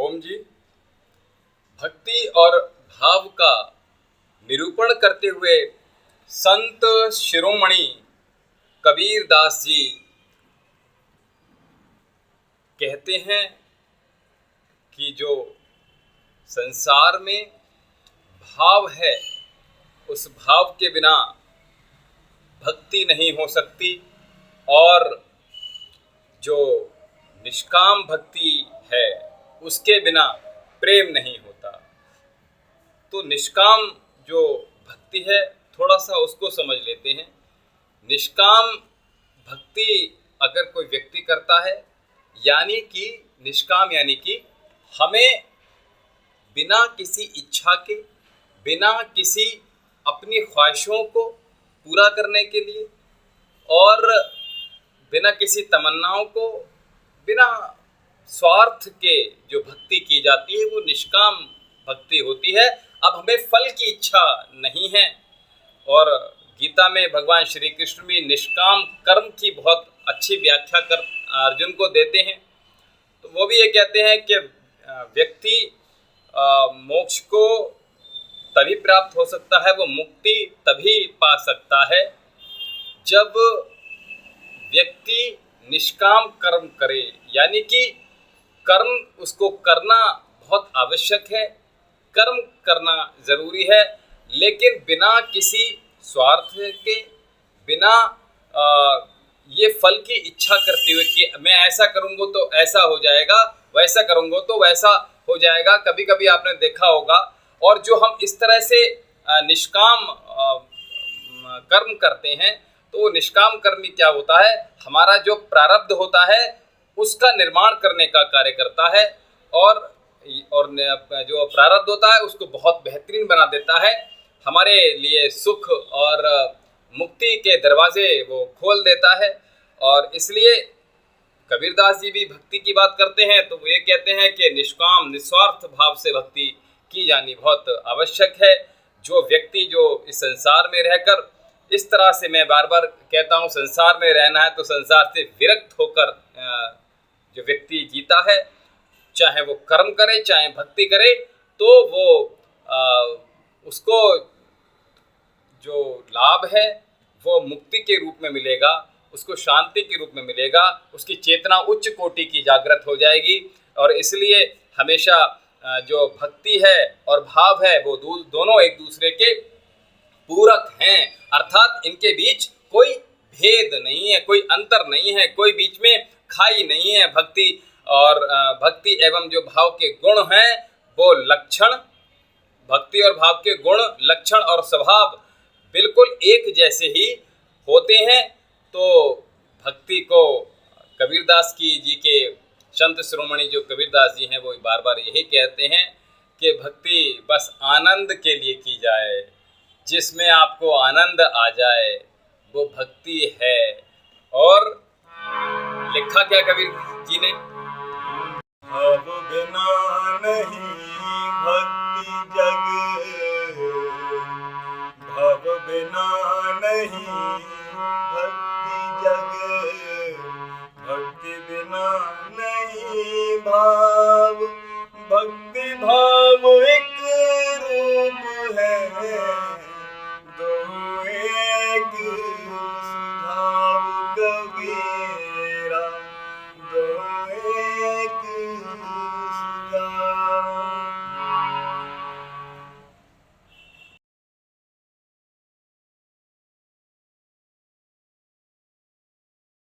ओम जी। भक्ति और भाव का निरूपण करते हुए संत शिरोमणि कबीर दास जी कहते हैं कि जो संसार में भाव है उस भाव के बिना भक्ति नहीं हो सकती और जो निष्काम भक्ति है उसके बिना प्रेम नहीं होता। तो निष्काम जो भक्ति है थोड़ा सा उसको समझ लेते हैं। निष्काम भक्ति अगर कोई व्यक्ति करता है यानी कि निष्काम यानी कि हमें बिना किसी इच्छा के, बिना किसी अपनी ख्वाहिशों को पूरा करने के लिए और बिना किसी तमन्नाओं को, बिना स्वार्थ के जो भक्ति की जाती है वो निष्काम भक्ति होती है। अब हमें फल की इच्छा नहीं है और गीता में भगवान श्री कृष्ण भी निष्काम कर्म की बहुत अच्छी व्याख्या कर अर्जुन को देते हैं। तो वो भी ये कहते हैं कि व्यक्ति मोक्ष को तभी प्राप्त हो सकता है, वो मुक्ति तभी पा सकता है जब व्यक्ति निष्काम कर्म करे, यानी कि कर्म उसको करना बहुत आवश्यक है, कर्म करना जरूरी है, लेकिन बिना किसी स्वार्थ के, बिना ये फल की इच्छा करते हुए कि मैं ऐसा करूँगा तो ऐसा हो जाएगा, वैसा करूँगा तो वैसा हो जाएगा। कभी कभी आपने देखा होगा। और जो हम इस तरह से निष्काम कर्म करते हैं तो निष्काम कर्म क्या होता है, हमारा जो प्रारब्ध होता है उसका निर्माण करने का कार्य करता है और जो प्रारब्ध होता है उसको बहुत बेहतरीन बना देता है, हमारे लिए सुख और मुक्ति के दरवाजे वो खोल देता है। और इसलिए कबीरदास जी भी भक्ति की बात करते हैं तो वो ये कहते हैं कि निष्काम निस्वार्थ भाव से भक्ति की जानी बहुत आवश्यक है। जो व्यक्ति जो इस संसार में रहकर, इस तरह से मैं बार बार कहता हूँ, संसार में रहना है तो संसार से विरक्त होकर जो व्यक्ति जीता है, चाहे वो कर्म करे चाहे भक्ति करे, तो वो उसको जो लाभ है वो मुक्ति के रूप में मिलेगा, उसको शांति के रूप में मिलेगा, उसकी चेतना उच्च कोटि की जागृत हो जाएगी। और इसलिए हमेशा जो भक्ति है और भाव है वो दोनों एक दूसरे के पूरक हैं, अर्थात इनके बीच कोई भेद नहीं है, कोई अंतर नहीं है, कोई बीच में खाई नहीं है। भक्ति और भक्ति एवं जो भाव के गुण हैं वो लक्षण, भक्ति और भाव के गुण, लक्षण और स्वभाव बिल्कुल एक जैसे ही होते हैं। तो भक्ति को कबीरदास जी के संत शिरोमणि जो कबीरदास जी हैं वो बार बार यही कहते हैं कि भक्ति बस आनंद के लिए की जाए, जिसमें आपको आनंद आ जाए वो भक्ति है। और लिखा क्या कबीर जी ने, भाव बिना नहीं भक्ति जग, भाव बिना नहीं भक्ति जग, भक्ति बिना नहीं भाव, भक्ति भाव